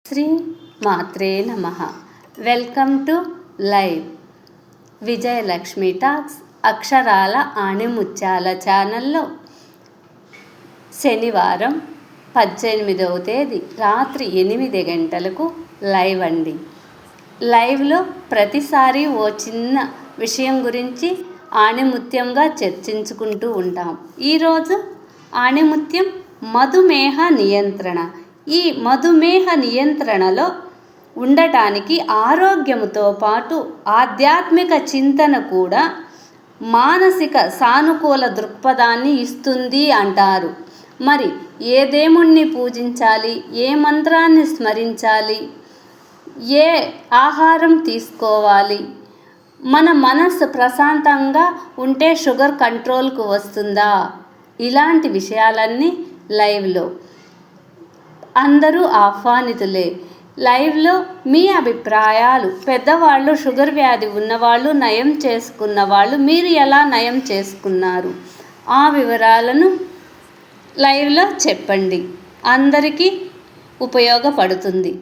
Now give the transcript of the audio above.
శ్రీ మాత్రే నమః. Welcome to live Vijayalakshmi talks అక్షరాల ఆణిముత్యాల ఛానల్లో శనివారం 18వ తేదీ రాత్రి 8 గంటలకు లైవ్ అండి. లైవ్లో ప్రతిసారి ఓ చిన్న విషయం గురించి ఆణిముత్యంగా చర్చించుకుంటూ ఉంటాం. ఈరోజు ఆణిముత్యం మధుమేహ నియంత్రణ. ఈ మధుమేహ నియంత్రణలో ఉండటానికి ఆరోగ్యముతో పాటు ఆధ్యాత్మిక చింతన కూడా మానసిక సానుకూల దృక్పథాన్ని ఇస్తుంది అంటారు. మరి ఏ దేవుణ్ణి పూజించాలి, ఏ మంత్రాన్ని స్మరించాలి, ఏ ఆహారం తీసుకోవాలి, మన మనస్సు ప్రశాంతంగా ఉంటే షుగర్ కంట్రోల్కు వస్తుందా, ఇలాంటి విషయాలన్నీ లైవ్లో అందరూ ఆహ్వానితులే. లైవ్లో మీ అభిప్రాయాలు, పెద్దవాళ్ళు, షుగర్ వ్యాధి ఉన్నవాళ్ళు, నయం చేసుకున్న వాళ్ళు, మీరు ఎలా నయం చేసుకున్నారు, ఆ వివరాలను లైవ్లో చెప్పండి. అందరికీ ఉపయోగపడుతుంది.